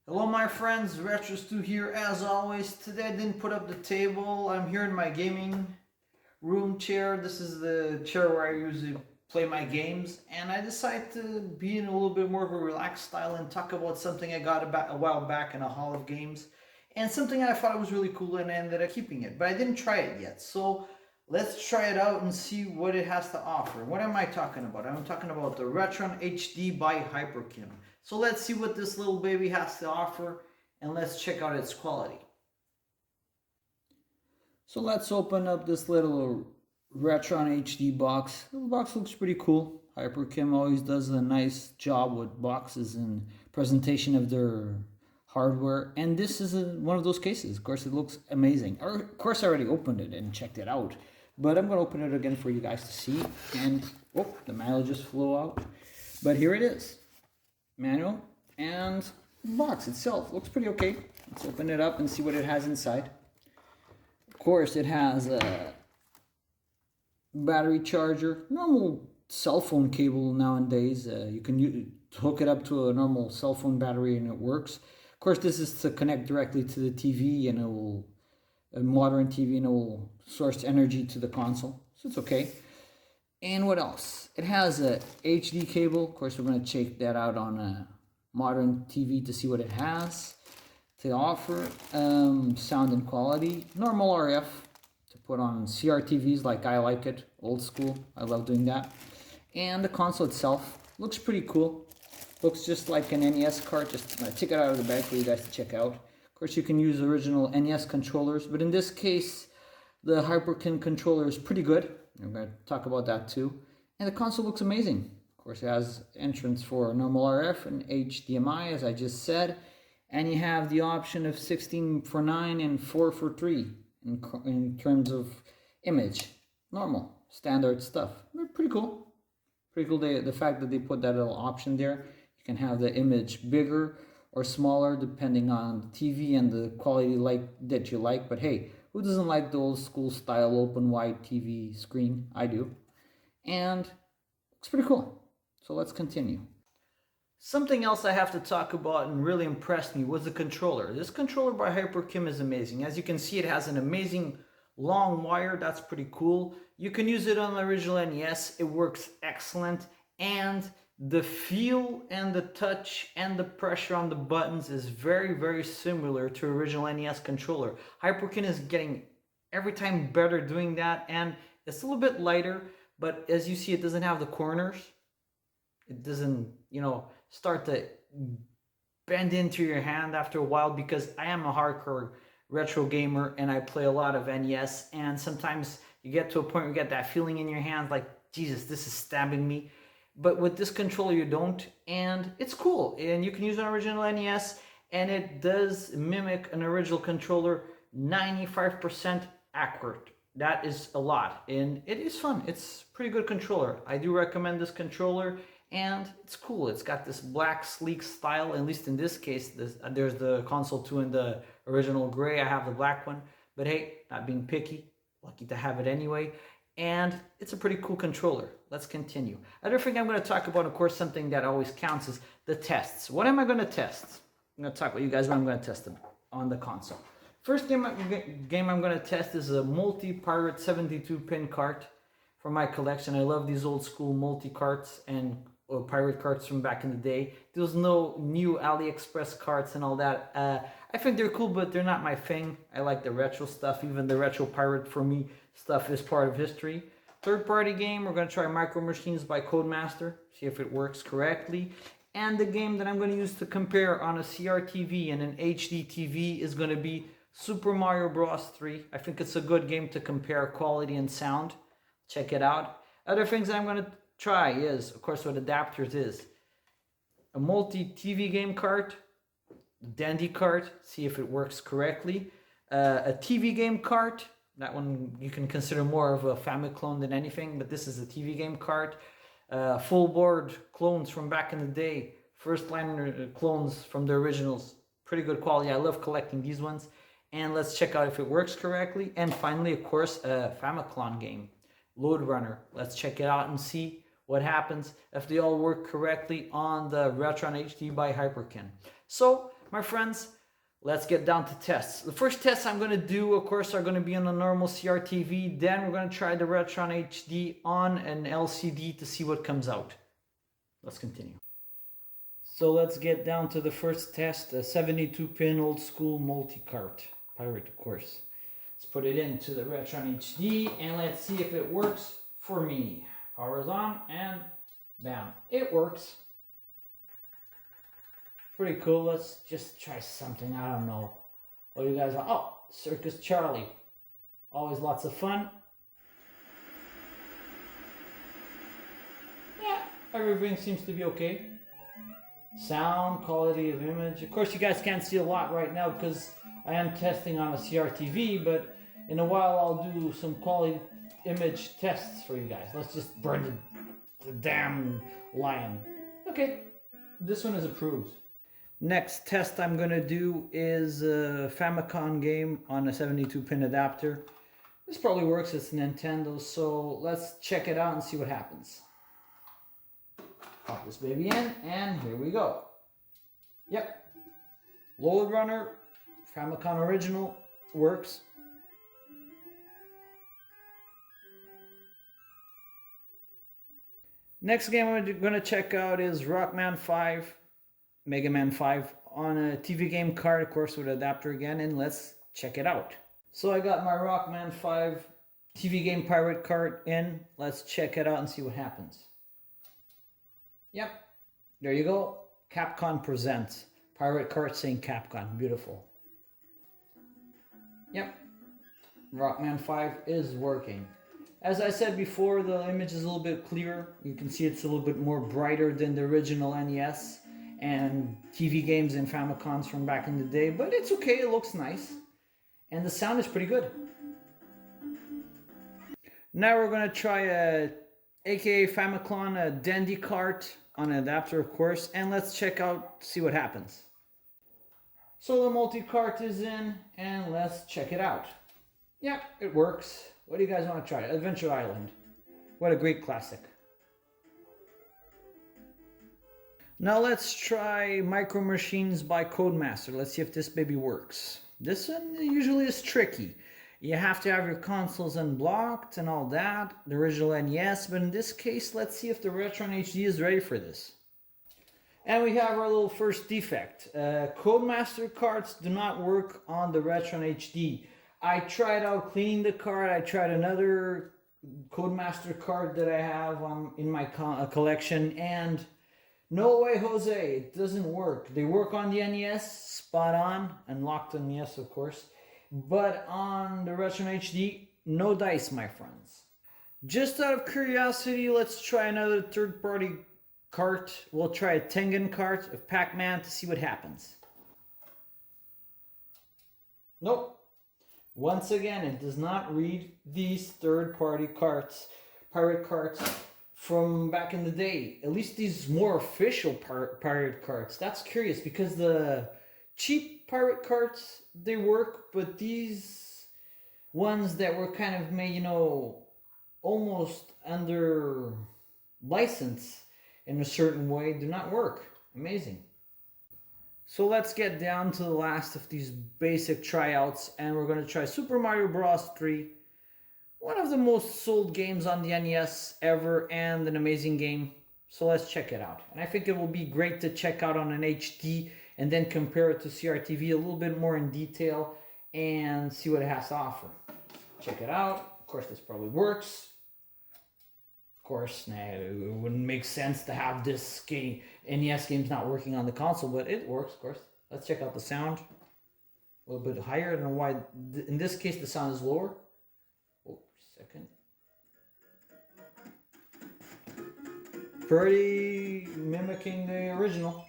Hello my friends, Retro here as always. Today I didn't put up the table. I'm here in my gaming room chair. This is the chair where I usually play my games, and I decided to be in a little bit more of a relaxed style and talk about something I got about a while back in a Hall of Games, and something I thought was really cool and I ended up keeping it, but I didn't try it yet. So let's try it out and see what it has to offer. What am I talking about? I'm talking about the Retron HD by Hyperkin. So let's see what this little baby has to offer, and let's check out its quality. So let's open up this little Retron HD box. The box looks pretty cool. Hyperkin always does a nice job with boxes and presentation of their hardware, and this is one of those cases. Of course, it looks amazing. Of course, I already opened it and checked it out, but I'm going to open it again for you guys to see. And oh, the manual just flew out, but here it is. Manual and box itself looks pretty okay. Let's open it up and see what it has inside. Of course, it has a battery charger, normal cell phone cable nowadays. You can hook it up to a normal cell phone battery and it works. Of course, this is to connect directly to the TV, and it will, a modern TV, and it will source energy to the console, so it's okay. And what else? It has a HD cable. Of course, we're going to check that out on a modern TV to see what it has to offer. Sound and quality, normal RF to put on CRTVs like I like it, old school. I love doing that. And the console itself looks pretty cool. Looks just like an NES cart. Just going to take it out of the bag for you guys to check out. Of course, you can use original NES controllers, but in this case, the Hyperkin controller is pretty good. I'm going to talk about that too. And the console looks amazing. Of course, it has entrance for normal RF and HDMI, as I just said. And you have the option of 16 for 9 and 4 for 3 in terms of image. Normal, standard stuff. They're pretty cool. Pretty cool, the fact that they put that little option there. You can have the image bigger or smaller depending on the TV and the quality that you like. But hey, who doesn't like the old school style open wide TV screen? I do. And it's pretty cool. So let's continue. Something else I have to talk about and really impressed me was the controller. This controller by Hyperkin is amazing. As you can see, it has an amazing long wire. That's pretty cool. You can use it on the original NES. It works excellent. And the feel and the touch and the pressure on the buttons is very, very similar to original NES controller. Hyperkin is getting every time better doing that, and it's a little bit lighter, but as you see, it doesn't have the corners. It doesn't, start to bend into your hand after a while, because I am a hardcore retro gamer and I play a lot of NES, and sometimes you get to a point where you get that feeling in your hand like, Jesus, this is stabbing me. But with this controller you don't, and it's cool, and you can use an original NES, and it does mimic an original controller 95% accurate. That is a lot, and it is fun. It's a pretty good controller. I do recommend this controller, and it's cool. It's got this black sleek style, at least in this case. There's the console 2 in the original gray. I have the black one, but hey, not being picky, lucky to have it anyway. And it's a pretty cool controller. Let's continue. Other thing I'm going to talk about, of course, something that always counts, is the tests. What am I going to test? I'm going to talk with you guys what I'm going to test them on the console. First game I'm going to test is a multi-pirate 72-pin cart for my collection. I love these old school multi-carts and pirate carts from back in the day. There's no new AliExpress carts and all that. I think they're cool, but they're not my thing. I like the retro stuff. Even the retro pirate, for me, stuff is part of history. Third party game, we're going to try Micro Machines by Codemaster, see if it works correctly. And the game that I'm going to use to compare on a CRTV and an HD TV is going to be Super Mario Bros. 3. I think it's a good game to compare quality and sound. Check it out. Other things that I'm going to try is, of course, what adapters is. A multi-TV game cart, Dandy cart, see if it works correctly. A TV game cart, that one you can consider more of a Famiclone than anything, but this is a TV game cart. Full board clones from back in the day, first line clones from the originals, pretty good quality. I love collecting these ones. And let's check out if it works correctly. And finally, of course, a Famiclone game, Load Runner. Let's check it out and see what happens if they all work correctly on the Retron HD by Hyperkin. So my friends, let's get down to tests. The first tests I'm going to do, of course, are going to be on a normal CRTV. Then we're going to try the Retron HD on an LCD to see what comes out. Let's continue. So let's get down to the first test, a 72-pin old school multi-cart. Pirate, of course. Let's put it into the Retron HD and let's see if it works for me. Power is on and bam, it works. Pretty cool. Let's just try something. I don't know. What do you guys want? Oh, Circus Charlie. Always lots of fun. Yeah, everything seems to be okay. Sound, quality of image. Of course, you guys can't see a lot right now because I am testing on a CRTV, but in a while I'll do some quality image tests for you guys. Let's just burn the damn lion. Okay, this one is approved. Next test I'm going to do is a Famicom game on a 72-pin adapter. This probably works, it's Nintendo, so let's check it out and see what happens. Pop this baby in, and here we go. Yep. Load Runner, Famicom original, works. Next game I'm going to check out is Rockman 5, Mega Man 5 on a TV game card, of course, with adapter again, and let's check it out. So I got my Rockman 5 TV game pirate card in. Let's check it out and see what happens. Yep, there you go. Capcom presents. Pirate card saying Capcom. Beautiful. Yep, Rockman 5 is working. As I said before, the image is a little bit clearer. You can see it's a little bit more brighter than the original NES and TV games and Famicoms from back in the day, but it's okay, it looks nice. And the sound is pretty good. Now we're going to try a aka Famicom, a Dandy cart on an adapter, of course, and let's check out, see what happens. So the multi-cart is in, and let's check it out. Yep, it works. What do you guys want to try? Adventure Island. What a great classic. Now let's try Micro Machines by Codemaster. Let's see if this baby works. This one usually is tricky. You have to have your consoles unblocked and all that. The original NES, but in this case, let's see if the Retron HD is ready for this. And we have our little first defect. Codemaster cards do not work on the Retron HD. I tried out cleaning the card. I tried another Codemaster card that I have in my collection, and no way, Jose, it doesn't work. They work on the NES, spot on, and locked on NES, of course. But on the Retron HD, no dice, my friends. Just out of curiosity, let's try another third-party cart. We'll try a Tengen cart of Pac-Man to see what happens. Nope. Once again, it does not read these third-party carts, pirate carts from back in the day. At least these more official pirate carts. That's curious because the cheap pirate carts, they work, but these ones that were kind of made, you know, almost under license in a certain way do not work. Amazing. So let's get down to the last of these basic tryouts, and we're going to try Super Mario Bros. 3. One of the most sold games on the NES ever, and an amazing game. So let's check it out. And I think it will be great to check out on an HD and then compare it to CRTV a little bit more in detail and see what it has to offer. Check it out. Of course, this probably works. Of course, it wouldn't make sense to have this game, NES games not working on the console, but it works, of course. Let's check out the sound. A little bit higher. I don't know why. In this case, the sound is lower. Oh, second. Pretty mimicking the original.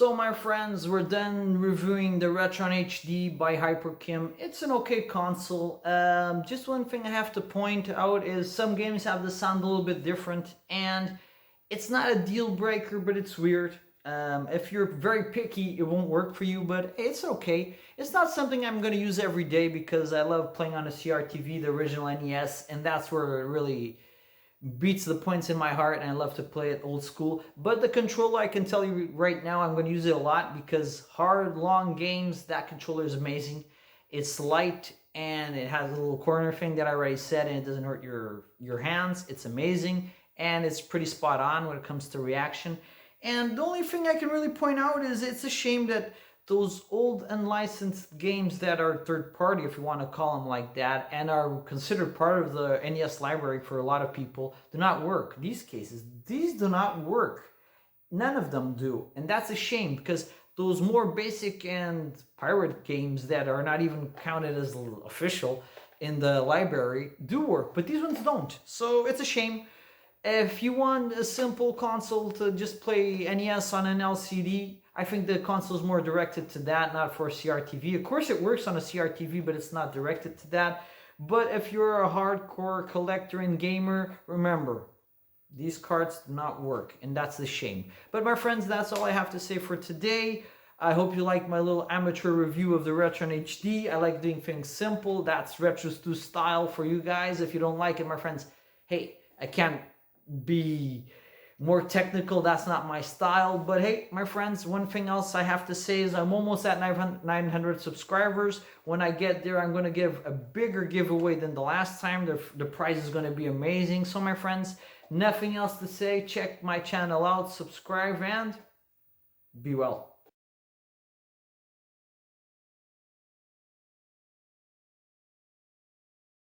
So my friends, we're done reviewing the Retron HD by Hyperkin. It's an okay console. Just one thing I have to point out is some games have the sound a little bit different, and It's not a deal breaker, but it's weird. If you're very picky, it won't work for you, but it's okay. It's not something I'm going to use every day because I love playing on a CRTV, the original NES, and that's where it really beats the points in my heart, and I love to play it old school. But the controller, I can tell you right now, I'm going to use it a lot because hard, long games, that controller is amazing. It's light and it has a little corner thing that I already said, and it doesn't hurt your hands. It's amazing, and it's pretty spot on when it comes to reaction. And the only thing I can really point out is it's a shame that those old unlicensed games that are third party, if you want to call them like that, and are considered part of the NES library for a lot of people, do not work. These do not work. None of them do. And that's a shame because those more basic and pirate games that are not even counted as official in the library do work, but these ones don't. So it's a shame. If you want a simple console to just play NES on an LCD, I think the console is more directed to that, not for a CRTV. Of course, it works on a CRTV, but it's not directed to that. But if you're a hardcore collector and gamer, remember, these cards do not work, and that's a shame. But my friends, that's all I have to say for today. I hope you like my little amateur review of the Retron HD. I like doing things simple. That's Retro Stew style for you guys. If you don't like it, my friends, hey, I can't be more technical. That's not my style. But hey, my friends, one thing else I have to say is I'm almost at 900 subscribers. When I get there, I'm going to give a bigger giveaway than the last time. The prize is going to be amazing. So my friends, nothing else to say. Check my channel out, subscribe, and be well.